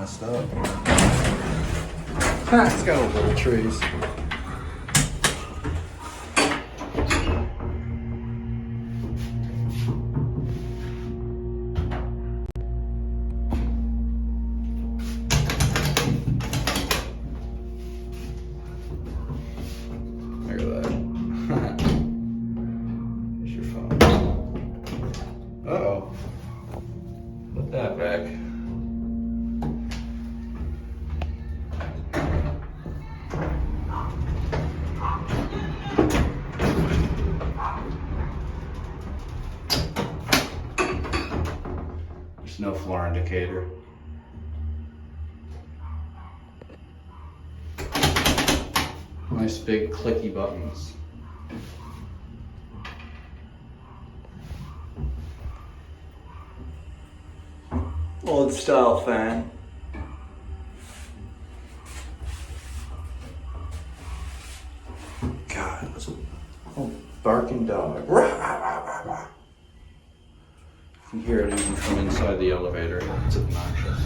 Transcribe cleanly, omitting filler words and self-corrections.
messed up. It's got a little trees. Look at that. Here's your phone. Uh-oh. Put that back. There's no floor indicator. Nice big clicky buttons. Old style fan. God, that's a whole barking dog. Rah, rah, rah, rah, rah. You can hear it even from inside the elevator. It's obnoxious.